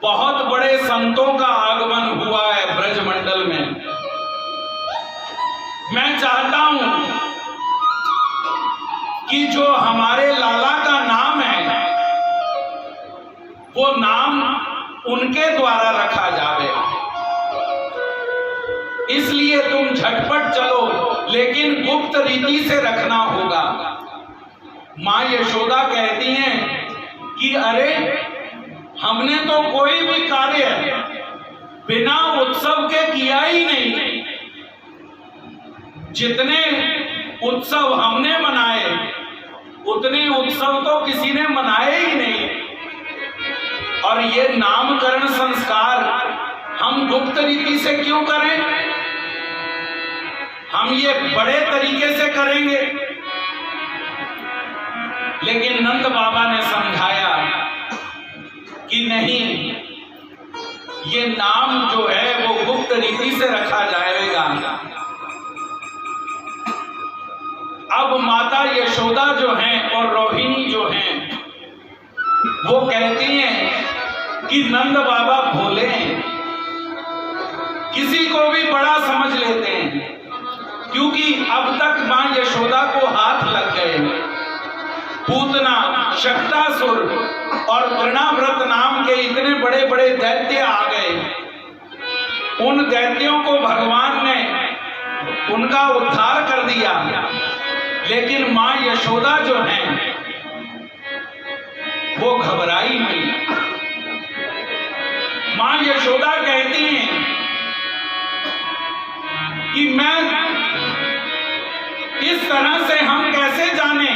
बहुत बड़े संतों का आगमन हुआ है ब्रजमंडल में। मैं चाहता हूं कि जो हमारे लाला का नाम है वो नाम उनके द्वारा रखा जावे, इसलिए तुम झटपट चलो, लेकिन गुप्त रीति से रखना होगा। मां यशोदा कहती हैं कि अरे हमने तो कोई भी कार्य बिना उत्सव के किया ही नहीं। जितने उत्सव हमने मनाए उतने उत्सव तो किसी ने मनाए ही नहीं। और ये नामकरण संस्कार हम गुप्त रीति से क्यों करें? हम ये बड़े तरीके से करेंगे। लेकिन नंद बाबा ने समझाया कि नहीं, ये नाम जो है वो गुप्त रीति से रखा जाएगा। अब माता यशोदा जो हैं और रोहिणी जो हैं वो कहती हैं कि नंद बाबा भोले हैं, किसी को भी बड़ा समझ लेते हैं, क्योंकि अब तक मां यशोदा को हाथ लग गए। पूतना, शक्तासुर और तृणाव्रत नाम के इतने बड़े बड़े दैत्य आ गए। उन दैत्यों को भगवान ने उनका उद्धार कर दिया। लेकिन मां यशोदा जो हैं वो घबराई नहीं। मां यशोदा कहती हैं कि मैं इस तरह से हम कैसे जाने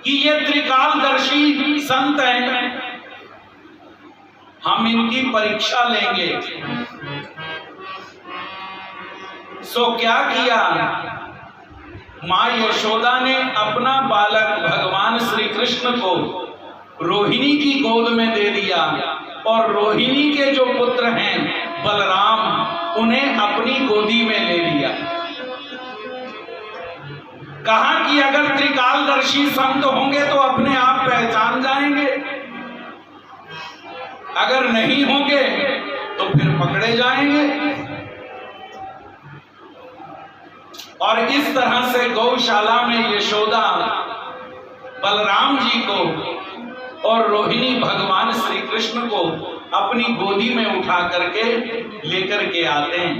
कि ये त्रिकालदर्शी संत हैं, हम इनकी परीक्षा लेंगे। सो क्या किया, मां यशोदा ने अपना बालक भगवान श्री कृष्ण को रोहिणी की गोद में दे दिया और रोहिणी के जो पुत्र हैं बलराम, उन्हें अपनी गोदी में ले लिया। कहा कि अगर त्रिकालदर्शी संत होंगे तो अपने आप पहचान जाएंगे, अगर नहीं होंगे तो फिर पकड़े जाएंगे। और इस तरह से गौशाला में यशोदा बलराम जी को और रोहिणी भगवान श्री कृष्ण को अपनी गोदी में उठा करके लेकर के आते हैं।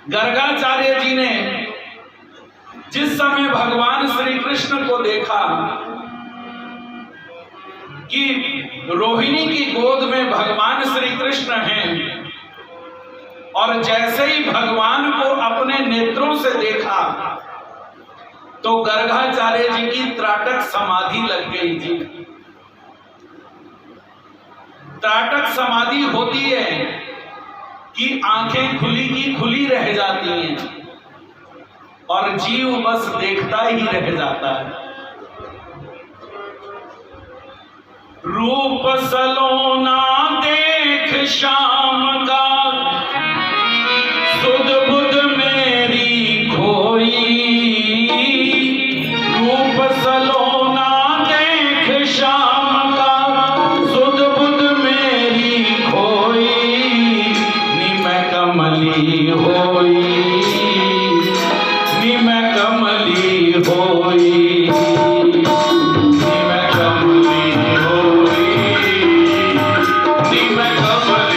गर्गाचार्य जी ने जिस समय भगवान श्री कृष्ण को देखा कि रोहिणी की गोद में भगवान श्री कृष्ण हैं, और जैसे ही भगवान को अपने नेत्रों से देखा तो गर्गाचार्य जी की त्राटक समाधि लग गई जी। त्राटक समाधि होती है कि आंखें खुली की खुली रह जाती हैं और जीव बस देखता ही रह जाता है। रूप सलोना देख श्याम का, सुध बुध मेरी खोई। रूप सलोना देख श्याम का, सुध बुध मेरी खोई। निम कमली होई, निम कमली होई, निम कमली होई, निम कमली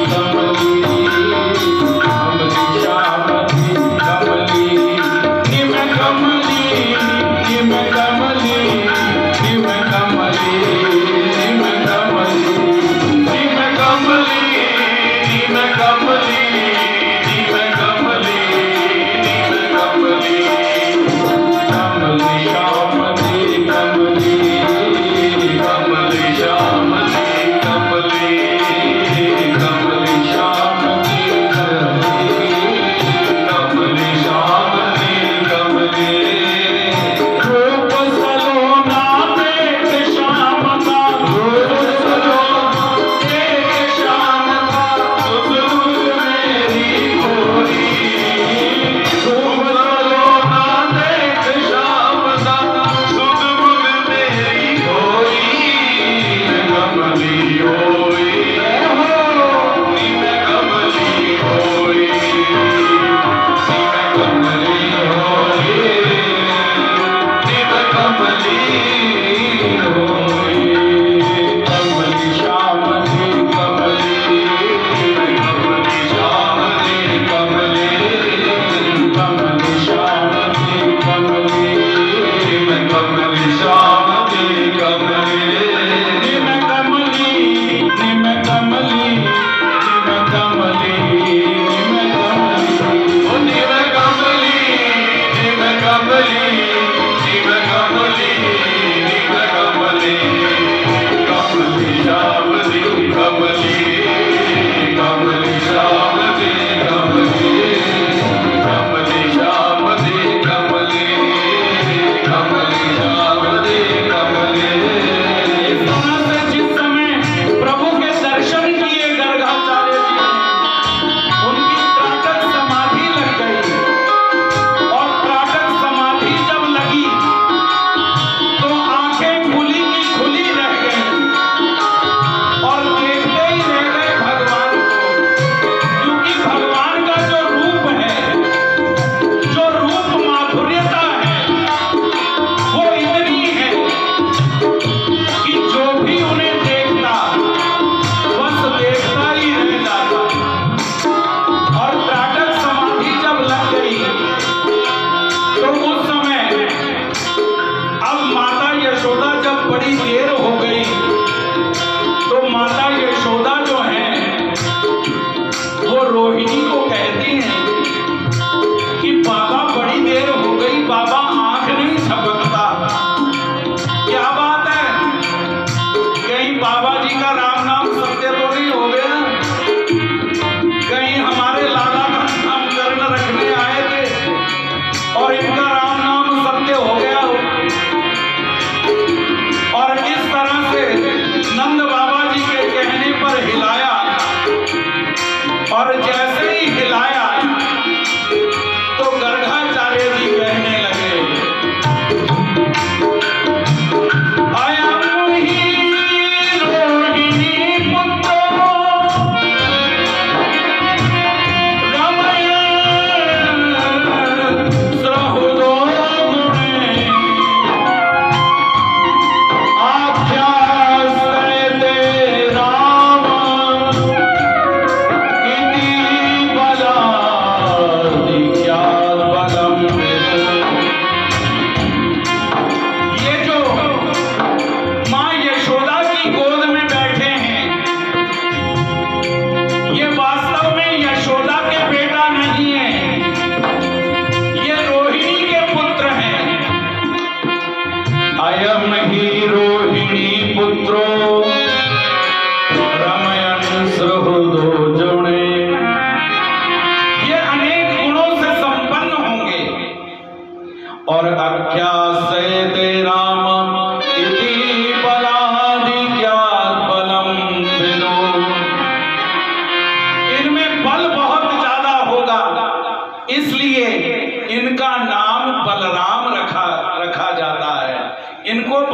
होई।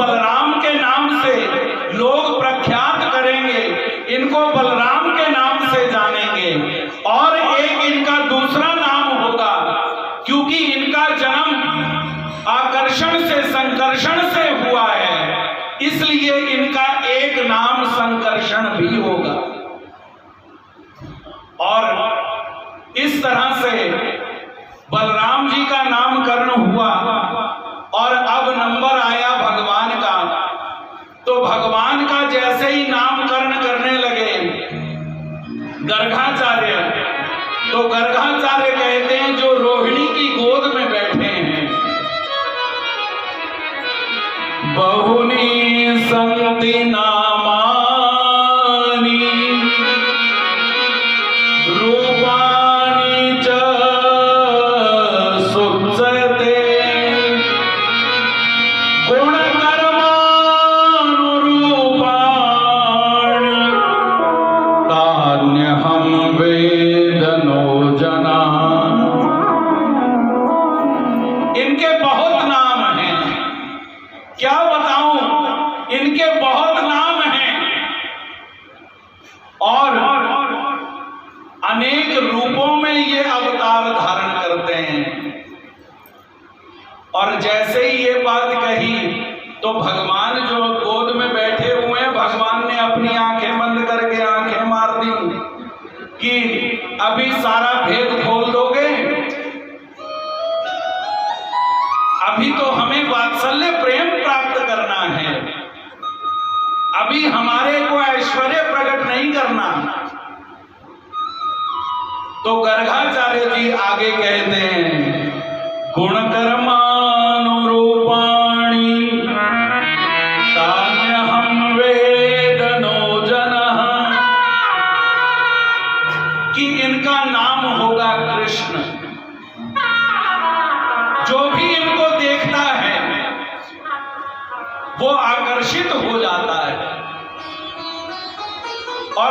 बलराम के नाम से लोग प्रख्यात करेंगे, इनको बलराम के नाम से जानेंगे। और एक इनका दूसरा नाम होगा, क्योंकि इनका जन्म आकर्षण से संकर्षण से हुआ है, इसलिए इनका एक नाम संकर्षण भी होगा। और इस तरह से बलराम जी का नामकरण हुआ। और अब नंबर आया भगवान का। तो भगवान का जैसे ही नामकरण करने लगे गर्गाचार्य, तो गर्गाचार्य कहते हैं जो रोहिणी की गोद में बैठे हैं, बहुनी संति नामानी रूपानी च सुप्सते गुण कर्मानुरूपाणि तान्यहं वेदनो जना। इनके बहुत नाम हैं, क्या बताऊं, इनके बहुत नाम हैं और अनेक रूपों में ये अवतार धारण करते हैं। और जैसे ही ये बात कही तो भगवान जो गोद में बैठे हुए हैं, भगवान ने अपनी आंखें बंद करके आंखें मार दी कि अभी सारा भेद खोल दोगे, अभी तो हमें वात्सल्य प्रेम प्राप्त करना है, अभी हमारे को ऐश्वर्य प्रकट नहीं करना। तो गर्गाचार्य जी आगे कहते हैं गुण कर्मानुरूपाणि तान्यहं वेदनो जनः, कि इनका नाम होगा कृष्ण। जो भी इनको देखता है वो आकर्षित हो जाता है, और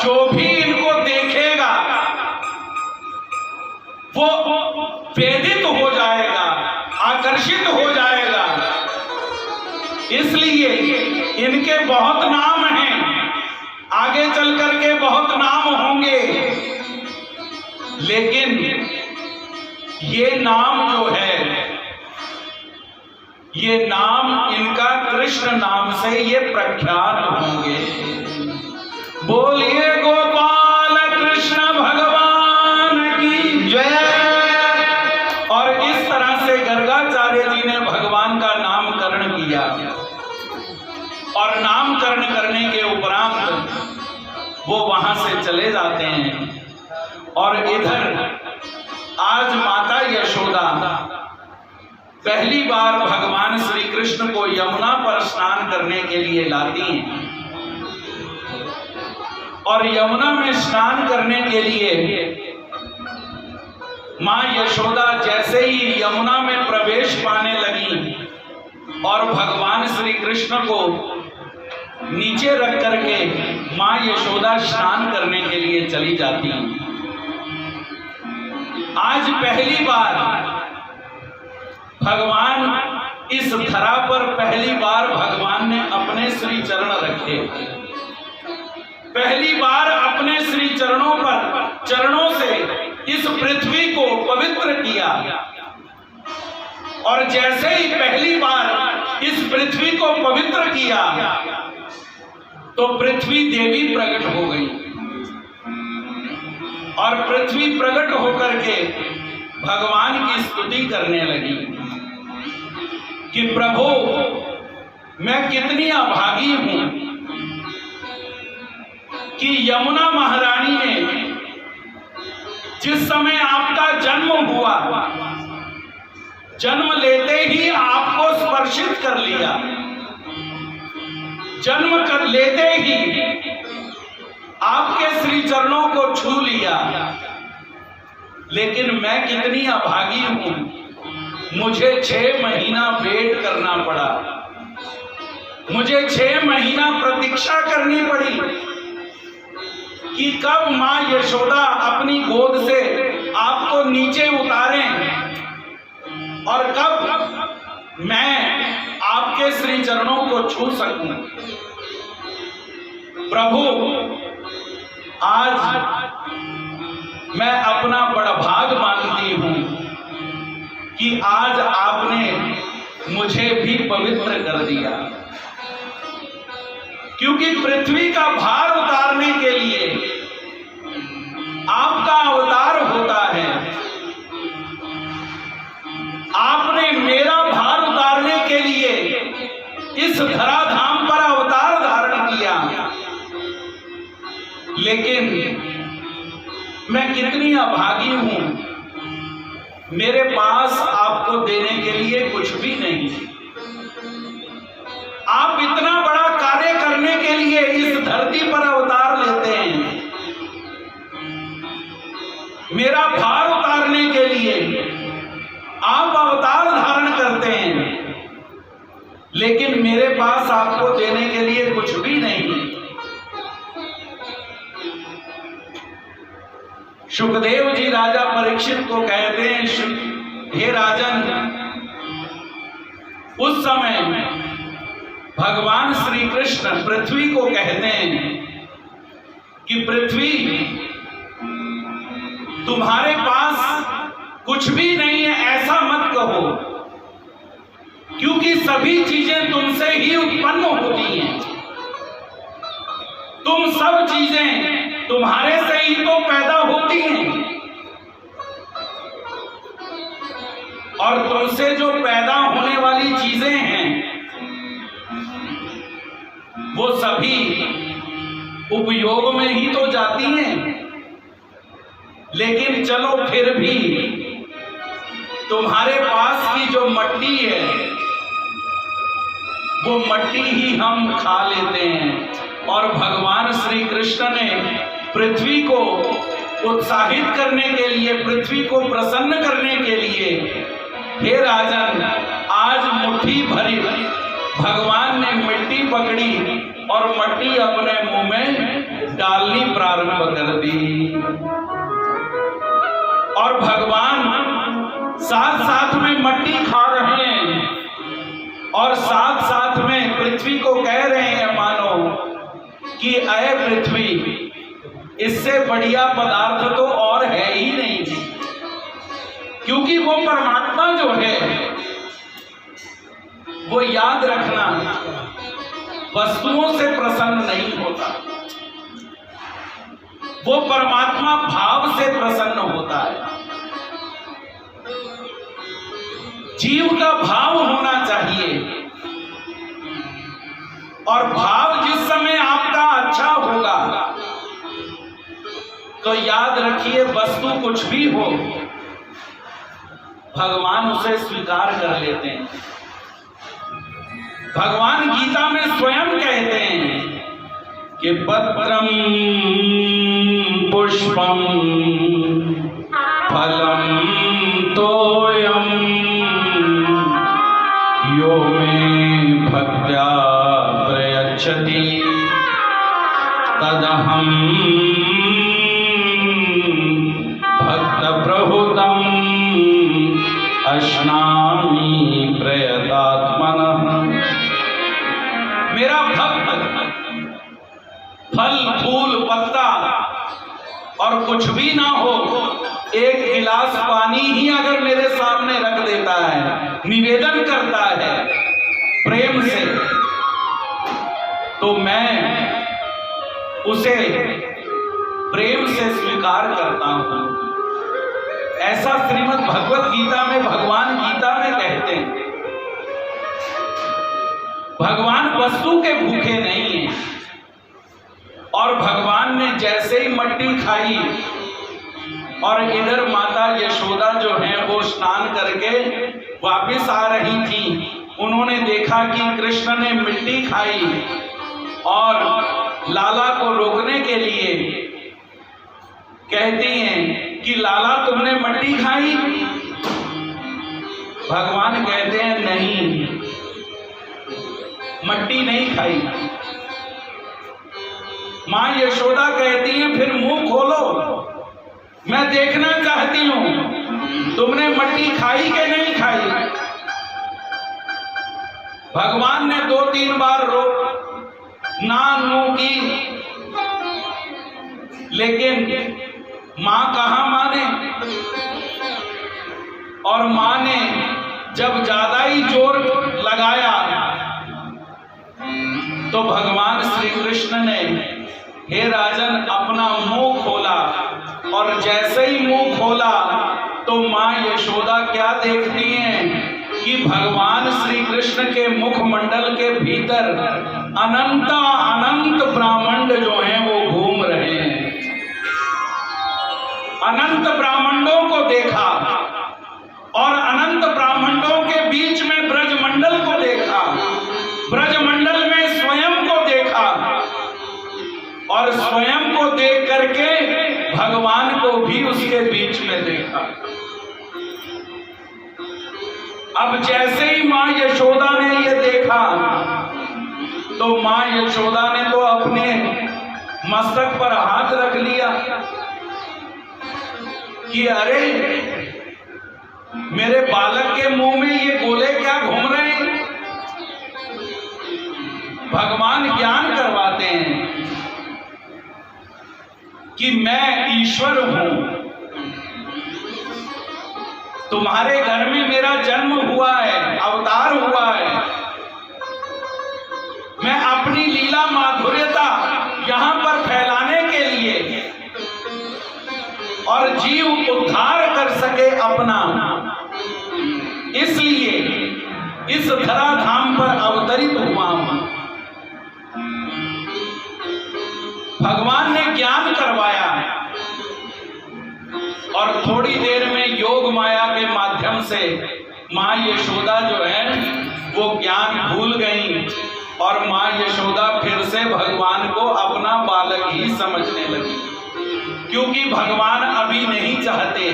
जो भी इनको देखेगा वो वेदित हो जाएगा, आकर्षित हो जाएगा। इसलिए इनके बहुत नाम हैं, आगे चल करके बहुत नाम होंगे, लेकिन ये नाम जो है, ये नाम इनका कृष्ण नाम से ये प्रख्यात होंगे। बोलिए गोपाल कृष्ण भगवान की जय। और इस तरह से गर्गाचार्य जी ने भगवान का नामकरण किया। और नामकरण करने के उपरांत वो वहां से चले जाते हैं। और इधर आज माता यशोदा पहली बार भगवान श्री कृष्ण को यमुना पर स्नान करने के लिए लाती हैं। और यमुना में स्नान करने के लिए मां यशोदा जैसे ही यमुना में प्रवेश पाने लगी और भगवान श्री कृष्ण को नीचे रख करके मां यशोदा स्नान करने के लिए चली जाती हैं। आज पहली बार भगवान इस धरा पर पहली बार भगवान ने अपने श्री चरण रखे, पहली बार अपने श्री चरणों पर चरणों से इस पृथ्वी को पवित्र किया। और जैसे ही पहली बार इस पृथ्वी को पवित्र किया तो पृथ्वी देवी प्रकट हो गई। और पृथ्वी प्रकट होकर के भगवान की स्तुति करने लगी कि प्रभु मैं कितनी अभागी हूं कि यमुना महारानी ने जिस समय आपका जन्म हुआ, जन्म लेते ही आपको स्पर्शित कर लिया, जन्म कर लेते ही आपके श्री चरणों को छू लिया। लेकिन मैं कितनी अभागी हूं, मुझे 6 महीना वेट करना पड़ा, मुझे 6 महीना प्रतीक्षा करनी पड़ी कि कब मां यशोदा अपनी गोद से आपको नीचे उतारें और कब मैं आपके श्री चरणों को छू सकूं। प्रभु, आज मैं अपना बड़ा भाग मानती हूं कि आज आपने मुझे भी पवित्र कर दिया, क्योंकि पृथ्वी का भार उतारने के लिए आपका अवतार होता है। आपने मेरा भार उतारने के लिए इस धराधाम पर अवतार धारण किया, लेकिन मैं कितनी अभागी हूं, मेरे पास आपको देने के लिए कुछ भी नहीं। आप इतना बड़ा कार्य करने के लिए इस धरती पर अवतार लेते हैं, मेरा भार उतारने के लिए आप अवतार धारण करते हैं, लेकिन मेरे पास आपको देने के लिए कुछ भी नहीं। सुखदेव जी राजा परीक्षित को कहते हैं, हे राजन, उस समय भगवान श्री कृष्ण पृथ्वी को कहते हैं कि पृथ्वी, तुम्हारे पास कुछ भी नहीं है ऐसा मत कहो, क्योंकि सभी चीजें तुमसे ही उत्पन्न होती हैं। तुम सब चीजें तुम्हारे से ही तो पैदा होती हैं, और तुमसे जो पैदा होने वाली चीजें हैं वो सभी उपयोग में ही तो जाती हैं। लेकिन चलो फिर भी तुम्हारे पास की जो मट्टी है वो मट्टी ही हम खा लेते हैं। और भगवान श्री कृष्ण ने पृथ्वी को उत्साहित करने के लिए, पृथ्वी को प्रसन्न करने के लिए, हे राजन, आज मुट्ठी भरी भगवान ने मिट्टी पकड़ी और मट्टी अपने मुंह में डालनी प्रारंभ कर दी। और भगवान साथ साथ में मट्टी खा रहे हैं और साथ साथ में पृथ्वी को कह रहे हैं, मानो कि अय पृथ्वी, इससे बढ़िया पदार्थ तो और है ही नहीं, क्योंकि वो परमात्मा जो है, वो याद रखना, वस्तुओं से प्रसन्न नहीं होता, वो परमात्मा भाव से प्रसन्न होता है। जीव का भाव होना चाहिए, और भाव जिस समय आपका अच्छा होगा तो याद रखिए, वस्तु कुछ भी हो, भगवान उसे स्वीकार कर लेते हैं। भगवान गीता में स्वयं कहते हैं कि पत्रम पुष्पम फलम तोयम यो मे भक्त्या प्रयच्छति तदहं भक्त प्रहुतम अश्नामि प्रयतात्मनः। मेरा भक्त फल फूल पत्ता और कुछ भी ना हो, एक गिलास पानी ही अगर मेरे सामने रख देता है, निवेदन करता है प्रेम से, तो मैं उसे प्रेम से स्वीकार करता हूं। ऐसा श्रीमद् भगवत गीता में भगवान गीता में कहते हैं। भगवान वस्तु के भूखे नहीं हैं, और भगवान ने जैसे ही मट्टी खाई और इधर माता यशोदा जो है वो स्नान करके वापस आ रही थी, उन्होंने देखा कि कृष्ण ने मिट्टी खाई, और लाला को रोकने के लिए कहती हैं कि लाला तुमने मट्टी खाई? भगवान कहते हैं नहीं, मट्टी नहीं खाई। मां यशोदा कहती हैं फिर मुंह खोलो, मैं देखना चाहती हूं तुमने मट्टी खाई कि नहीं खाई। भगवान ने 2-3 बार ना की, लेकिन मां कहां माने। और मां ने जब ज्यादा ही जोर लगाया तो भगवान श्री कृष्ण ने, हे राजन, अपना मुंह खोला। और जैसे ही मुंह खोला तो मां यशोदा क्या देखती हैं कि भगवान श्री कृष्ण के मुखमंडल के भीतर अनंत ब्राह्मण जो हैं वो घूम रहे हैं। अनंत ब्राह्मणों को देखा और अनंत ब्राह्मणों के बीच में ब्रजमंडल को देखा, ब्रजमंडल में स्वयं को देखा और स्वयं को देख करके भगवान को भी उसके बीच में देखा। अब जैसे ही मां यशोदा ने ये देखा तो मां यशोदा ने तो अपने मस्तक पर हाथ रख लिया कि अरे, मेरे बालक के मुंह में ये गोले क्या घूम रहे हैं। भगवान ज्ञान करवाते हैं कि मैं ईश्वर हूं, तुम्हारे घर में मेरा जन्म हुआ है, अवतार हुआ है। मैं अपनी लीला माधुर्यता यहां पर फैलाने के लिए और जीव उद्धार कर सके अपना, इसलिए इस धराधाम पर अवतरित हुआ हूं। भगवान ने ज्ञान करवाया और थोड़ी देर में योग माया के माध्यम से मां यशोदा जो है वो ज्ञान भूल गई और मां यशोदा फिर से भगवान को अपना बालक ही समझने लगी, क्योंकि भगवान अभी नहीं चाहते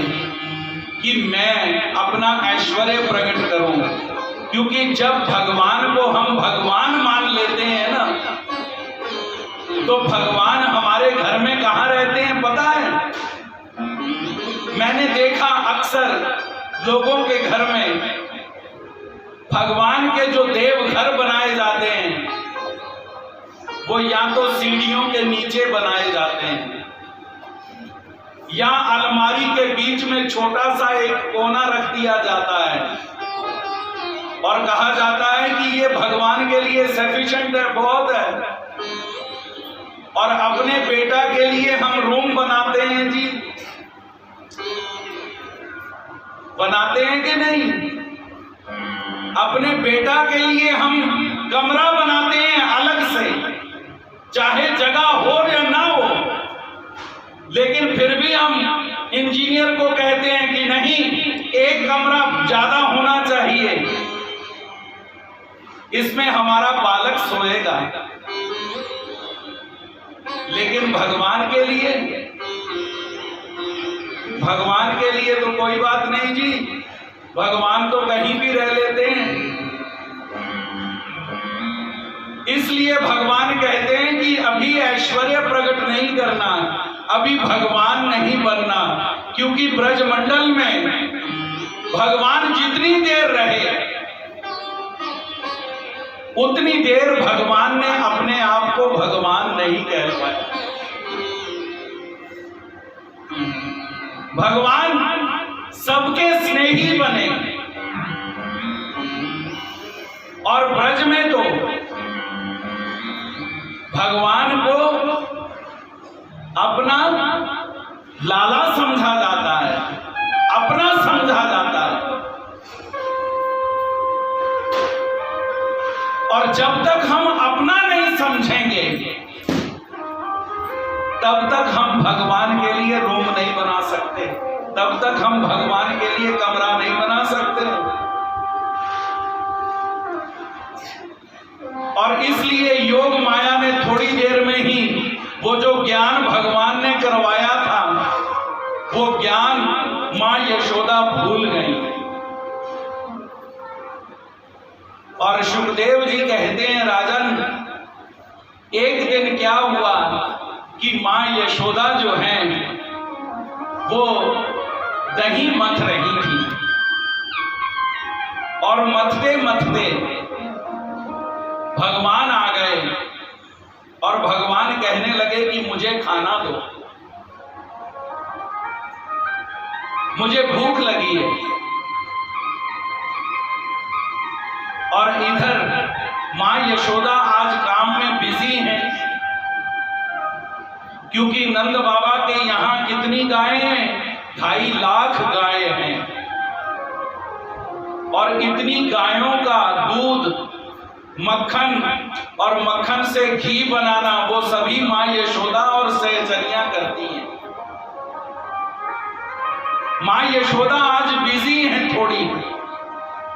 कि मैं अपना ऐश्वर्य प्रकट करूं। क्योंकि जब भगवान को हम भगवान मान लेते हैं ना, तो भगवान हमारे घर में कहां रहते हैं पता है? मैंने देखा अक्सर लोगों के घर में भगवान के जो देव घर बनाए जाते हैं वो या तो सीढ़ियों के नीचे बनाए जाते हैं या अलमारी के बीच में छोटा सा एक कोना रख दिया जाता है और कहा जाता है कि ये भगवान के लिए सफिशिएंट है, बहुत है। और अपने बेटा के लिए हम रूम बनाते हैं जी, बनाते हैं कि नहीं? अपने बेटा के लिए हम कमरा बनाते हैं अलग से, चाहे जगह हो या ना हो, लेकिन फिर भी हम इंजीनियर को कहते हैं कि नहीं, एक कमरा ज्यादा होना चाहिए, इसमें हमारा बालक सोएगा। लेकिन भगवान के लिए तो कोई बात नहीं जी, भगवान तो कहीं भी रह लेते हैं। इसलिए भगवान कहते हैं कि अभी ऐश्वर्य प्रकट नहीं करना, अभी भगवान नहीं बनना, क्योंकि ब्रजमंडल में भगवान जितनी देर रहे उतनी देर भगवान ने अपने आप को भगवान नहीं कहलवाया। भगवान सबके स्नेही बने और ब्रज में तो भगवान को अपना लाला समझा जाता है, अपना समझा जाता है। और जब तक हम अपना नहीं समझेंगे तब तक हम भगवान के लिए रूम नहीं बना सकते, तब तक हम भगवान के लिए कमरा नहीं बना सकते। और इसलिए योग माया ने थोड़ी देर में ही वो जो ज्ञान भगवान ने करवाया था वो ज्ञान मां यशोदा भूल गई। और सुखदेव जी कहते हैं, राजन, एक दिन क्या हुआ कि मां यशोदा जो है वो दही मथ रही थी और मथते मथते भगवान आ गए और भगवान कहने लगे कि मुझे खाना दो, मुझे भूख लगी है। और इधर मां यशोदा आज काम में बिजी हैं, क्योंकि नंद बाबा के यहां कितनी गायें हैं? 2.5 लाख गायें हैं। और इतनी गायों का दूध, मक्खन और मक्खन से घी बनाना वो सभी मां यशोदा और सहचरियां करती हैं। मां यशोदा आज बिजी हैं थोड़ी।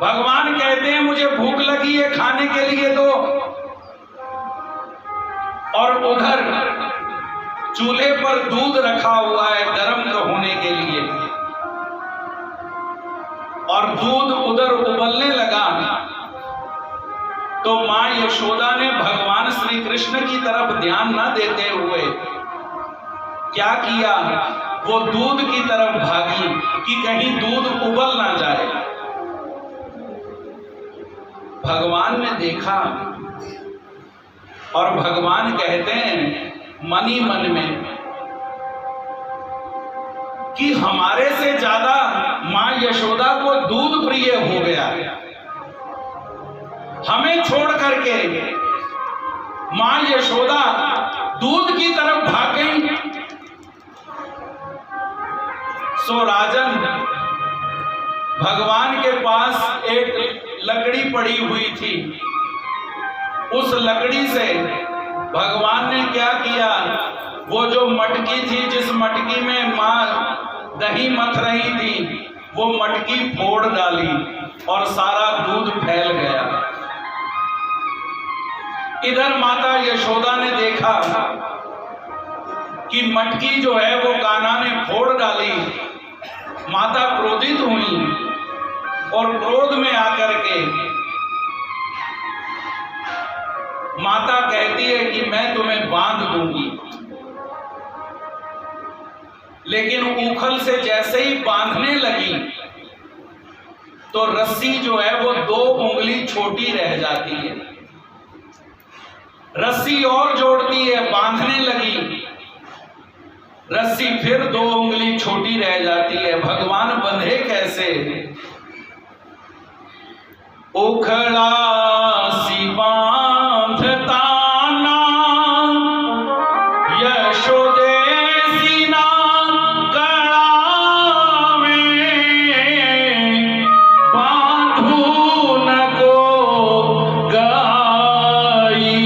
भगवान कहते हैं मुझे भूख लगी है, खाने के लिए दो। और उधर चूल्हे पर दूध रखा हुआ है गर्म होने के लिए, और दूध उधर उबलने लगा। तो मां यशोदा ने भगवान श्री कृष्ण की तरफ ध्यान न देते हुए क्या किया? वो दूध की तरफ भागी कि कहीं दूध उबल ना जाए। भगवान ने देखा और भगवान कहते हैं मन ही मन में कि हमारे से ज्यादा मां यशोदा को दूध प्रिय हो गया। हमें छोड़ करके मां यशोदा दूध की तरफ भाग गई। सो राजन, भगवान के पास एक लकड़ी पड़ी हुई थी। उस लकड़ी से भगवान ने क्या किया? वो जो मटकी थी, जिस मटकी में मां दही मथ रही थी, वो मटकी फोड़ डाली और सारा दूध फैल गया। इधर माता यशोदा ने देखा कि मटकी जो है वो कान्हा ने फोड़ डाली। माता क्रोधित हुई और क्रोध में आकर के माता कहती है कि मैं तुम्हें बांध दूंगी। लेकिन उखल से जैसे ही बांधने लगी तो रस्सी जो है वो 2 उंगली छोटी रह जाती है। रस्सी और जोड़ती है, बांधने लगी, रस्सी फिर 2 उंगली छोटी रह जाती है। भगवान बंधे कैसे? उखड़ा सी बांधता ना यशोदे सीना कड़ा में बांधू न को गाई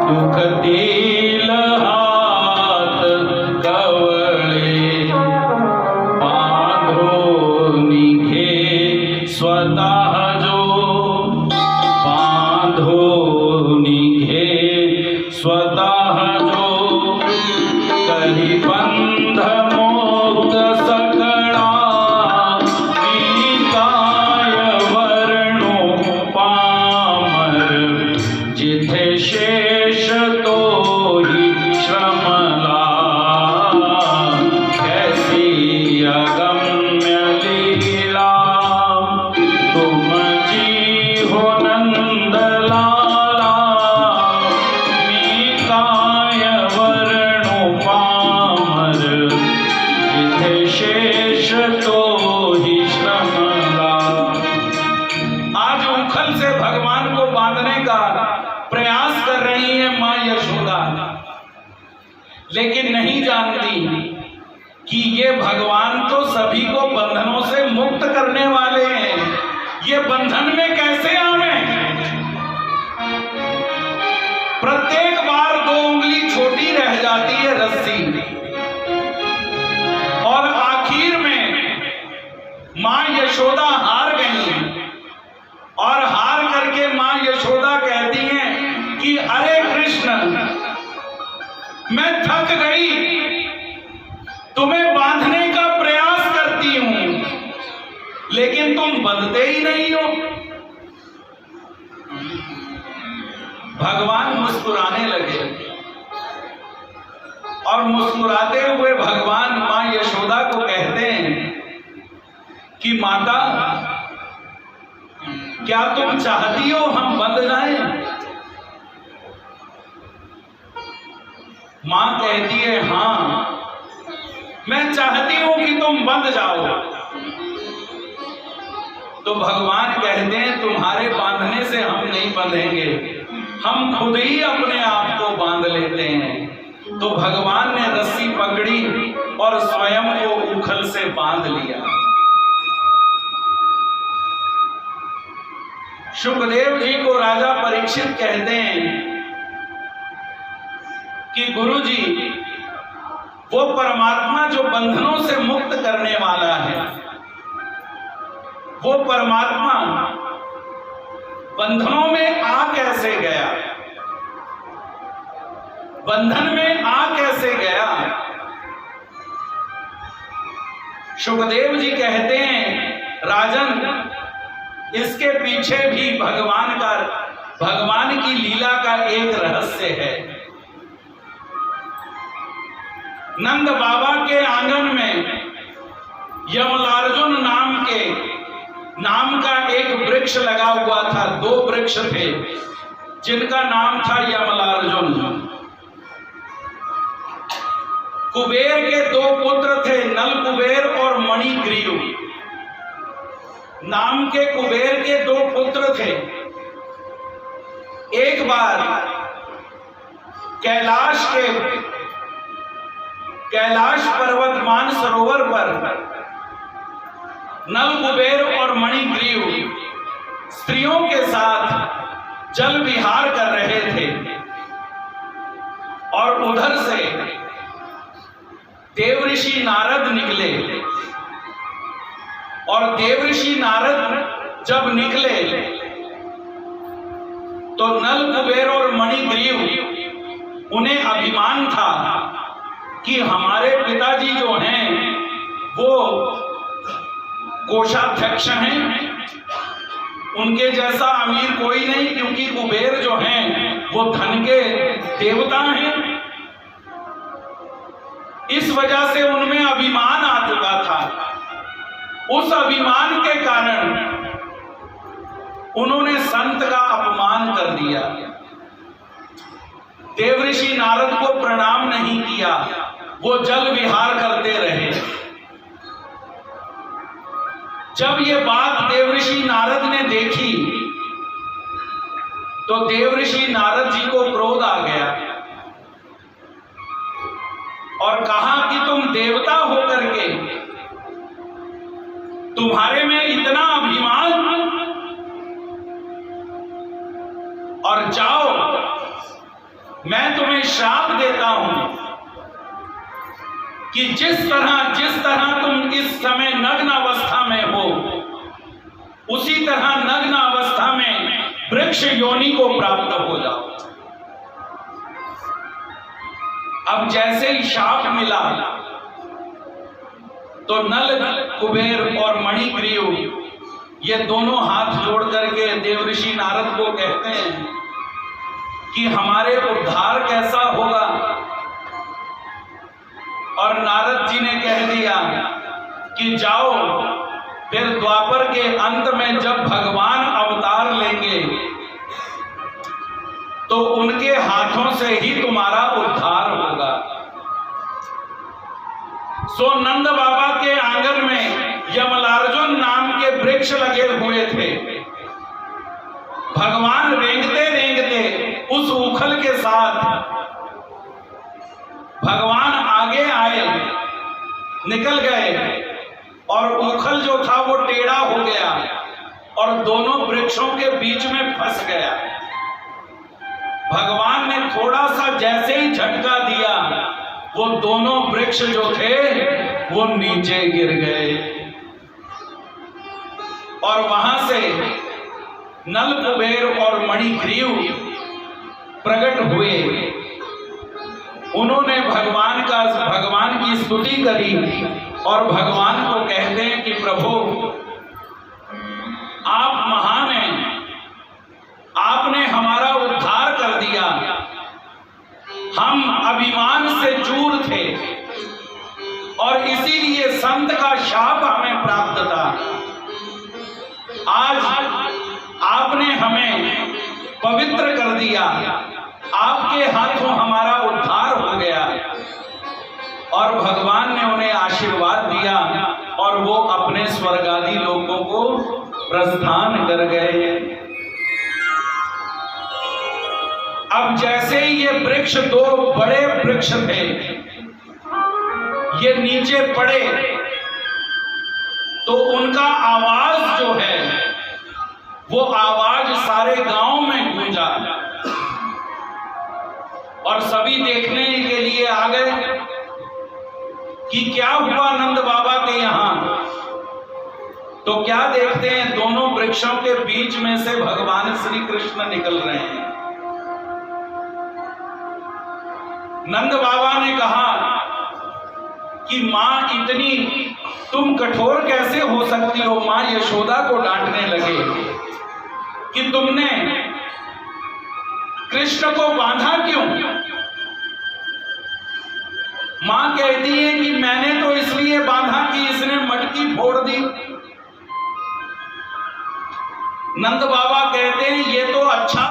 दुख दिल हाथ कवड़े बांधो निघे स्वतः जो बांधो निघे स्वतः जो कही बंध मोक्त सकड़ा निकाय वर्णो पामर जिथे शेष तो ही श्रमला कैसी अगम्य लीला तुम जी हो नंद लाला निकाय वर्णो पामर जिथे शेष तो ही श्रमला। आज उखल से भगवान को बांधने का प्रयास कर रही है मां यशोदा, लेकिन नहीं जानती कि ये भगवान तो सभी को बंधनों से मुक्त करने वाले हैं। ये बंधन में कैसे आवे? प्रत्येक बार 2 उंगली छोटी रह जाती है रस्सी, और आखिर में मां यशोदा हार गई। और हार करके मां यशोदा कहती हैं कि अरे कृष्ण, मैं थक गई, तुम्हें बांधने का प्रयास करती हूं, लेकिन तुम बंधते ही नहीं हो। भगवान मुस्कुराने लगे और मुस्कुराते हुए भगवान मां यशोदा को कहते हैं कि माता, क्या तुम चाहती हो हम बंध जाएं? मां कहती है हाँ, मैं चाहती हूं कि तुम बंध जाओ। तो भगवान कहते हैं तुम्हारे बांधने से हम नहीं बंधेंगे, हम खुद ही अपने आप को बांध लेते हैं। तो भगवान ने रस्सी पकड़ी और स्वयं को उखल से बांध लिया। सुखदेव जी को राजा परीक्षित कहते हैं कि गुरु जी, वो परमात्मा जो बंधनों से मुक्त करने वाला है, वो परमात्मा बंधनों में आ कैसे गया, बंधन में आ कैसे गया? सुखदेव जी कहते हैं राजन, इसके पीछे भी भगवान की लीला का एक रहस्य है। नंद बाबा के आंगन में यमलार्जुन नाम का एक वृक्ष लगा हुआ था। 2 वृक्ष थे जिनका नाम था यमलार्जुन। कुबेर के 2 पुत्र थे, नल कुबेर और मणि ग्रीव नाम के कुबेर के 2 पुत्र थे। एक बार कैलाश पर्वत मान सरोवर पर नल कुबेर और मणि ग्रीव स्त्रियों के साथ जल विहार कर रहे थे और उधर से देवऋषि नारद निकले। और देवऋषि नारद जब निकले तो नल कुबेर और मणि ग्रीव उन्हें अभिमान था कि हमारे पिताजी जो हैं वो कोषाध्यक्ष हैं, उनके जैसा अमीर कोई नहीं, क्योंकि कुबेर जो हैं वो धन के देवता हैं। इस वजह से उनमें अभिमान आ चुका था। उस अभिमान के कारण उन्होंने संत का अपमान कर दिया, देवऋषि नारद को प्रणाम नहीं किया, वो जल विहार करते रहे। जब ये बात देवऋषि नारद ने देखी तो देवऋषि नारद जी को क्रोध आ गया और कहा कि तुम देवता होकर के तुम्हारे में इतना अभिमान, और जाओ मैं तुम्हें श्राप देता हूं कि जिस तरह तुम इस समय नग्न अवस्था में हो, उसी तरह नग्न अवस्था में वृक्ष योनि को प्राप्त हो जाओ। अब जैसे ही शाप मिला तो नल कुबेर और मणि ग्रीव ये दोनों हाथ जोड़ करके देवऋषि नारद को कहते हैं कि हमारे उद्धार कैसा होगा। और नारद जी ने कह दिया कि जाओ, फिर द्वापर के अंत में जब भगवान अवतार लेंगे तो उनके हाथों से ही तुम्हारा उद्धार होगा। सो नंद बाबा के आंगन में यमलार्जुन नाम के वृक्ष लगे हुए थे। भगवान रेंगते रेंगते उस उखल के साथ भगवान आगे आए, निकल गए और उखल जो था वो टेढ़ा हो गया और दोनों वृक्षों के बीच में फंस गया। भगवान ने थोड़ा सा जैसे ही झटका दिया, वो दोनों वृक्ष जो थे वो नीचे गिर गए और वहां से नल कुबेर और मणि ग्रीव प्रकट हुए। उन्होंने भगवान की स्तुति करी और भगवान को कहते हैं कि प्रभु आप महान हैं, आपने हमारा उद्धार कर दिया। हम अभिमान से चूर थे और इसीलिए संत का शाप हमें प्राप्त था। आज पवित्र कर दिया, आपके हाथों हमारा उद्धार हो गया। और भगवान ने उन्हें आशीर्वाद दिया और वो अपने स्वर्गादि लोकों को प्रस्थान कर गए। अब जैसे ये वृक्ष, दो बड़े वृक्ष थे, ये नीचे पड़े तो उनका आवाज जो है वो आवाज सारे गांव में गूंजा और सभी देखने के लिए आ गए कि क्या हुआ नंद बाबा के यहां। तो क्या देखते हैं, दोनों वृक्षों के बीच में से भगवान श्री कृष्ण निकल रहे हैं। नंद बाबा ने कहा कि मां इतनी तुम कठोर कैसे हो सकती हो। मां यशोदा को डांटने लगे कि तुमने कृष्ण को बांधा क्यों। मां कहती है कि मैंने तो इसलिए बांधा कि इसने मटकी फोड़ दी। नंद बाबा कहते हैं ये तो अच्छा